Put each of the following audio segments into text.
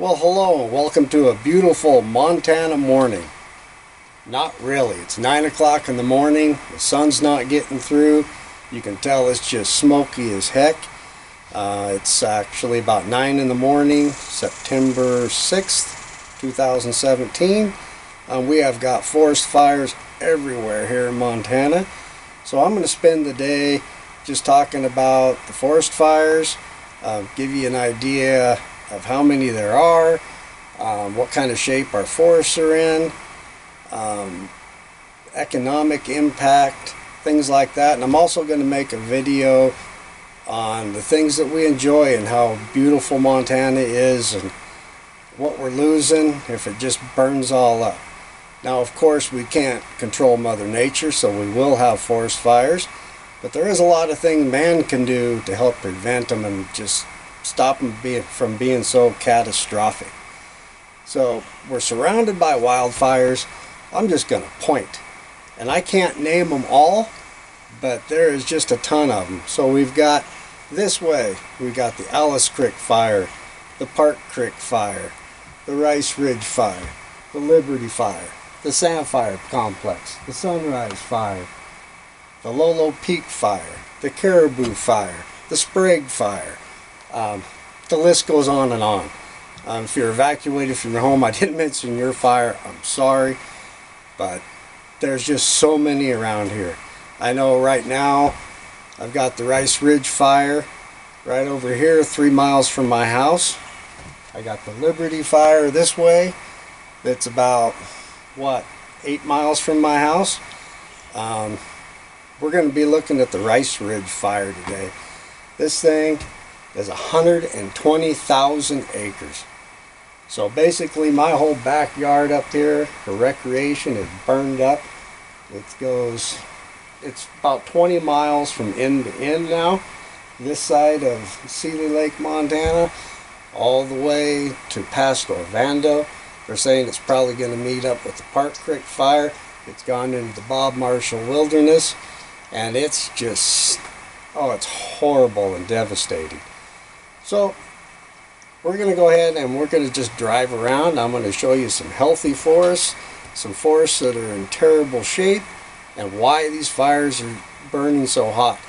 Well, hello, welcome to a beautiful Montana morning. Not really, it's 9 o'clock in the morning, the sun's not getting through. You can tell it's just smoky as heck. It's actually about 9 in the morning, September 6th, 2017. We have got forest fires everywhere here in Montana. So I'm going to spend the day just talking about the forest fires, give you an idea of how many there are, what kind of shape our forests are in, economic impact, things like that. And I'm also going to make a video on the things that we enjoy and how beautiful Montana is and what we're losing if it just burns all up. Now, of course, we can't control Mother Nature, so we will have forest fires, but there is a lot of things man can do to help prevent them and just stop them from being so catastrophic. So we're surrounded by wildfires. I'm just going to point, and I can't name them all, but there is just a ton of them. So we've got this way, we got the Alice Creek fire, the Park Creek fire, the Rice Ridge fire, the Liberty fire, the Samphire complex, the Sunrise fire, the Lolo Peak fire, the Caribou fire, the Sprague fire. The list goes on and on. If you're evacuated from your home, I didn't mention your fire, I'm sorry, but there's just so many around here. I know right now I've got the Rice Ridge fire right over here 3 miles from my house. I got the Liberty fire this way that's about, what, 8 miles from my house. We're going to be looking at the Rice Ridge fire today. This thing is 120,000 acres. So basically my whole backyard up here for recreation is burned up. It's about 20 miles from end to end now. This side of Seeley Lake, Montana, all the way to past Orlando. They're saying it's probably going to meet up with the Park Creek fire. It's gone into the Bob Marshall Wilderness, and it's just, oh, it's horrible and devastating. So we're going to go ahead and we're going to just drive around. I'm going to show you some healthy forests, some forests that are in terrible shape, and why these fires are burning so hot.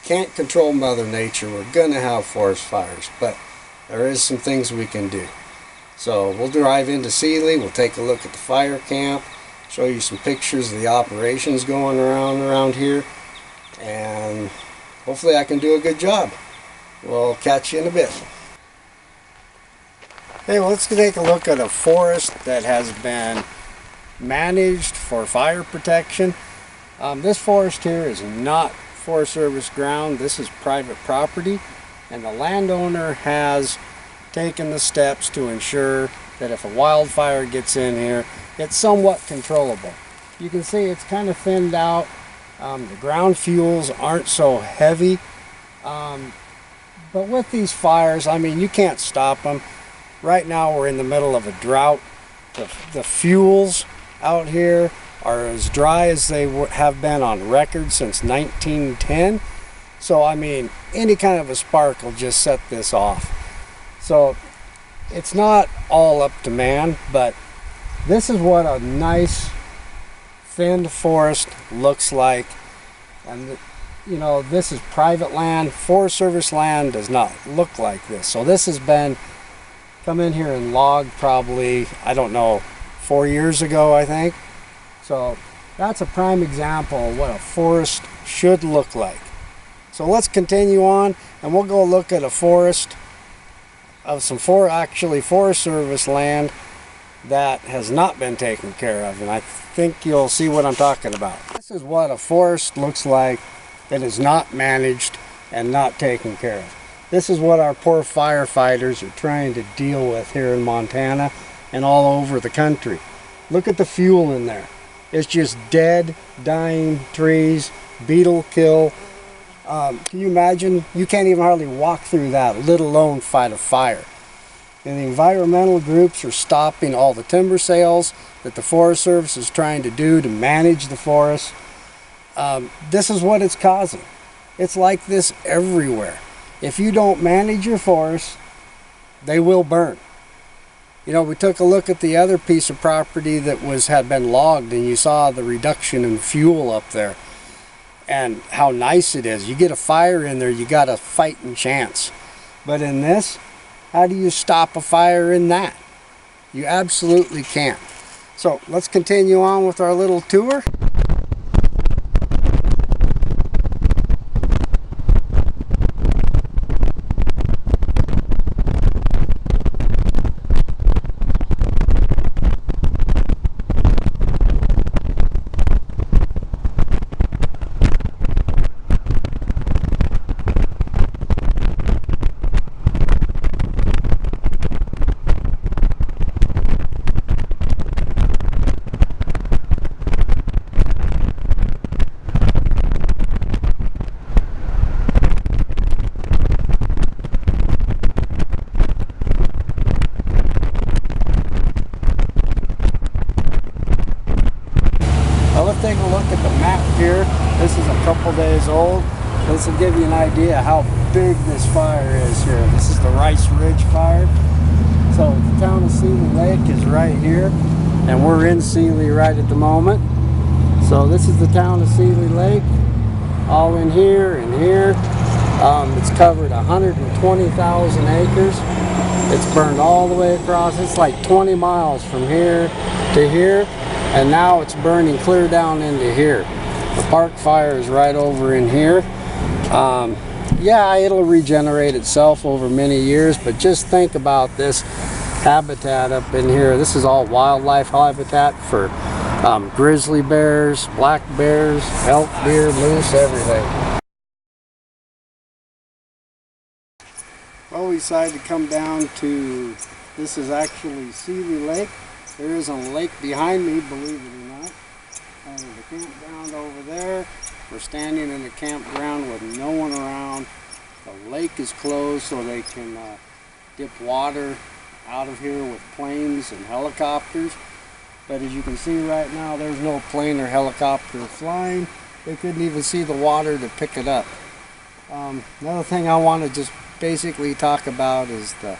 Can't control Mother Nature. We're going to have forest fires, but there is some things we can do. So we'll drive into Seeley, we'll take a look at the fire camp, show you some pictures of the operations going around here, and hopefully I can do a good job. We'll catch you in a bit. Okay, well, let's take a look at a forest that has been managed for fire protection. This forest here is not Forest Service ground. This is private property, and the landowner has taken the steps to ensure that if a wildfire gets in here, it's somewhat controllable. You can see it's kind of thinned out. The ground fuels aren't so heavy. But with these fires, I mean, you can't stop them. Right now we're in the middle of a drought. The fuels out here are as dry as they have been on record since 1910. So I mean, any kind of a spark will just set this off. So it's not all up to man, but this is what a nice thinned forest looks like. And you know, this is private land. Forest Service land does not look like this. So this has been come in here and logged probably, I don't know, 4 years ago, I think. So that's a prime example of what a forest should look like. So let's continue on, and we'll go look at a forest of some Forest Service land that has not been taken care of, and I think you'll see what I'm talking about. This is what a forest looks like that is not managed and not taken care of. This is what our poor firefighters are trying to deal with here in Montana and all over the country. Look at the fuel in there. It's just dead, dying trees, beetle kill. Can you imagine? You can't even hardly walk through that, let alone fight a fire. And the environmental groups are stopping all the timber sales that the Forest Service is trying to do to manage the forest. This is what it's causing. It's like this everywhere. If you don't manage your forests, they will burn. You know, we took a look at the other piece of property that had been logged, and you saw the reduction in fuel up there and how nice it is. You get a fire in there, you got a fighting chance. But in this, how do you stop a fire in that? You absolutely can't. So let's continue on with our little tour. Well, let's take a look at the map here. This is a couple days old. This will give you an idea how big this fire is here. This is the Rice Ridge Fire. So the town of Seeley Lake is right here, and we're in Seeley right at the moment. So this is the town of Seeley Lake, all in here and here. It's covered 120,000 acres. It's burned all the way across. It's like 20 miles from here to here. And now it's burning clear down into here. The park fire is right over in here. Yeah, it'll regenerate itself over many years, but just think about this habitat up in here. This is all wildlife habitat for grizzly bears, black bears, elk, deer, moose, everything. Well, we decided to come down to, this is actually Seeley Lake. There is a lake behind me, believe it or not. There's a campground over there. We're standing in a campground with no one around. The lake is closed so they can dip water out of here with planes and helicopters. But as you can see right now, there's no plane or helicopter flying. They couldn't even see the water to pick it up. Another thing I want to just basically talk about is the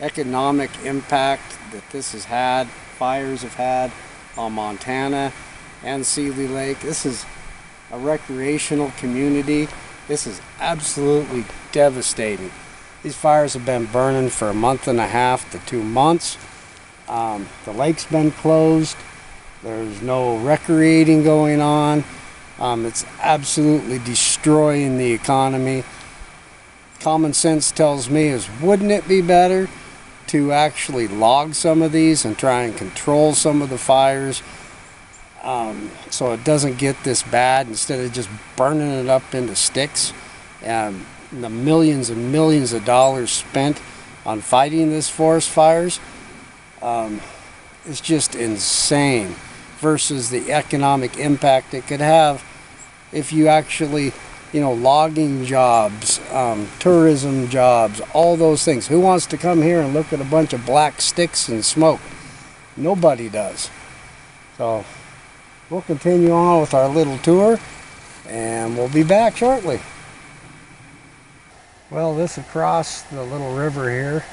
economic impact that this has had, fires have had on Montana and Seeley Lake. This is a recreational community. This is absolutely devastating. These fires have been burning for a month and a half to 2 months. The lake's been closed. There's no recreating going on. It's absolutely destroying the economy. Common sense tells me is, wouldn't it be better to actually log some of these and try and control some of the fires so it doesn't get this bad, instead of just burning it up into sticks? And the millions and millions of dollars spent on fighting this forest fires is just insane versus the economic impact it could have if you actually, you know, logging jobs, tourism jobs, all those things. Who wants to come here and look at a bunch of black sticks and smoke? Nobody does. So we'll continue on with our little tour, and we'll be back shortly. Well, this across the little river here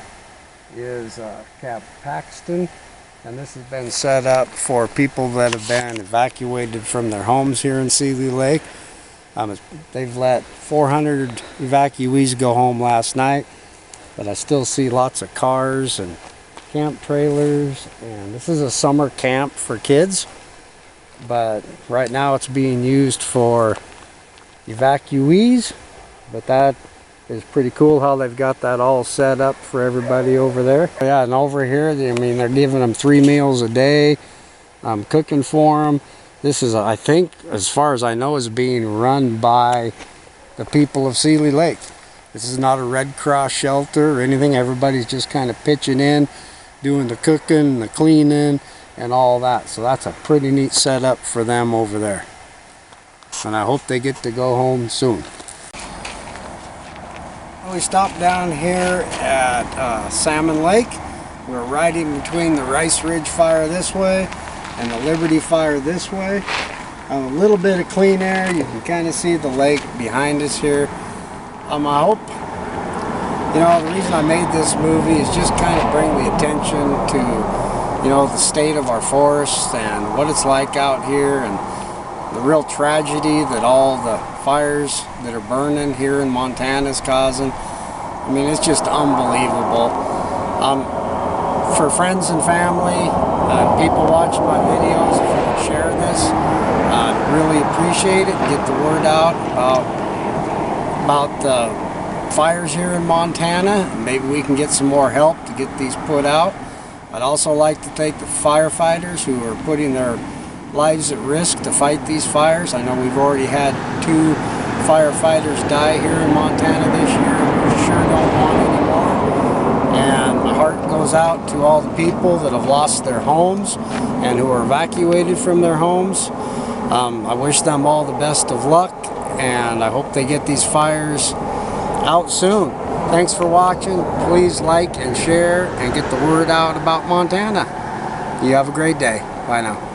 is Camp Paxton, and this has been set up for people that have been evacuated from their homes here in Seeley Lake. They've let 400 evacuees go home last night, but I still see lots of cars and camp trailers, and this is a summer camp for kids, but right now it's being used for evacuees. But that is pretty cool how they've got that all set up for everybody over there. Yeah, and over here, I mean, they're giving them 3 meals a day. I'm cooking for them. This is, I think, as far as I know, is being run by the people of Seeley Lake. This is not a Red Cross shelter or anything. Everybody's just kind of pitching in, doing the cooking, the cleaning, and all that. So that's a pretty neat setup for them over there. And I hope they get to go home soon. We stopped down here at Salmon Lake. We're right in between the Rice Ridge Fire this way and the Liberty Fire this way. A little bit of clean air. You can kind of see the lake behind us here. I hope You know, the reason I made this movie is just kind of bring the attention to, you know, the state of our forests and what it's like out here, and the real tragedy that all the fires that are burning here in Montana is causing. I mean, it's just unbelievable. For friends and family, people watching my videos, if you would share this, I'd really appreciate it. Get the word out about the fires here in Montana. Maybe we can get some more help to get these put out. I'd also like to thank the firefighters who are putting their lives at risk to fight these fires. I know we've already had 2 firefighters die here in Montana this year. We sure don't want any more. And my heart goes out to all the people that have lost their homes and who are evacuated from their homes. I wish them all the best of luck, and I hope they get these fires out soon. Thanks for watching. Please like and share and get the word out about Montana. You have a great day. Bye now.